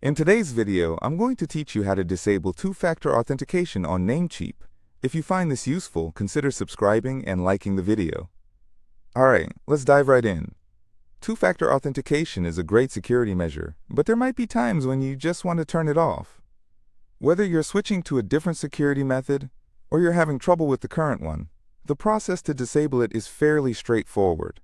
In today's video, I'm going to teach you how to disable two-factor authentication on Namecheap. If you find this useful, consider subscribing and liking the video. Alright, let's dive right in. Two-factor authentication is a great security measure, but there might be times when you just want to turn it off. Whether you're switching to a different security method or you're having trouble with the current one, the process to disable it is fairly straightforward.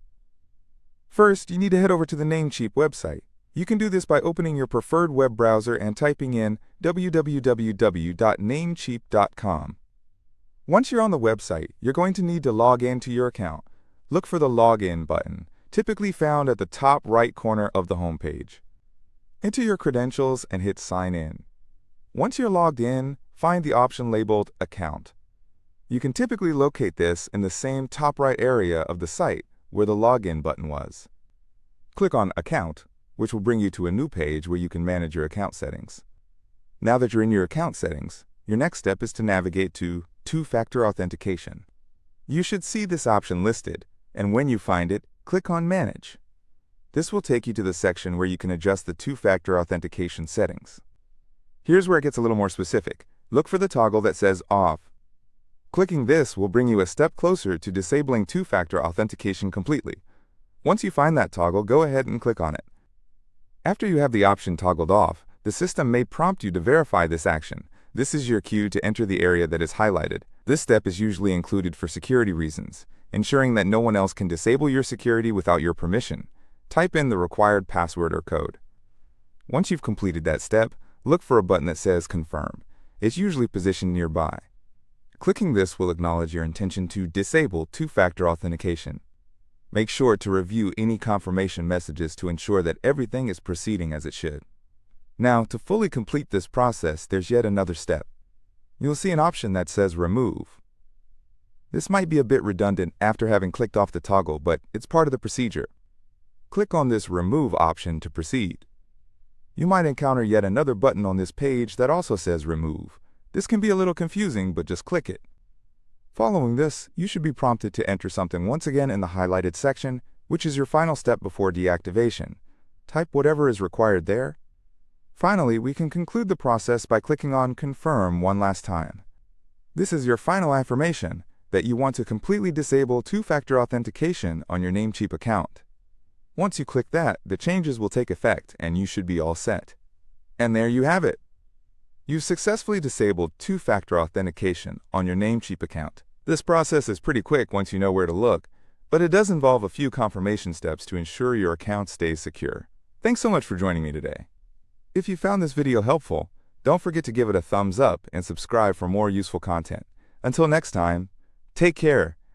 First, you need to head over to the Namecheap website. You can do this by opening your preferred web browser and typing in www.namecheap.com. Once you're on the website, you're going to need to log in to your account. Look for the Login button, typically found at the top right corner of the homepage. Enter your credentials and hit Sign In. Once you're logged in, find the option labeled Account. You can typically locate this in the same top right area of the site where the Login button was. Click on Account, which will bring you to a new page where you can manage your account settings. Now that you're in your account settings, your next step is to navigate to Two-Factor Authentication. You should see this option listed, and when you find it, click on Manage. This will take you to the section where you can adjust the two-factor authentication settings. Here's where it gets a little more specific. Look for the toggle that says Off. Clicking this will bring you a step closer to disabling two-factor authentication completely. Once you find that toggle, go ahead and click on it. After you have the option toggled off, the system may prompt you to verify this action. This is your cue to enter the area that is highlighted. This step is usually included for security reasons, ensuring that no one else can disable your security without your permission. Type in the required password or code. Once you've completed that step, look for a button that says Confirm. It's usually positioned nearby. Clicking this will acknowledge your intention to disable two-factor authentication. Make sure to review any confirmation messages to ensure that everything is proceeding as it should. Now, to fully complete this process, there's yet another step. You'll see an option that says Remove. This might be a bit redundant after having clicked off the toggle, but it's part of the procedure. Click on this Remove option to proceed. You might encounter yet another button on this page that also says Remove. This can be a little confusing, but just click it. Following this, you should be prompted to enter something once again in the highlighted section, which is your final step before deactivation. Type whatever is required there. Finally, we can conclude the process by clicking on Confirm one last time. This is your final affirmation that you want to completely disable two-factor authentication on your Namecheap account. Once you click that, the changes will take effect and you should be all set. And there you have it. You've successfully disabled two-factor authentication on your Namecheap account. This process is pretty quick once you know where to look, but it does involve a few confirmation steps to ensure your account stays secure. Thanks so much for joining me today. If you found this video helpful, don't forget to give it a thumbs up and subscribe for more useful content. Until next time, take care.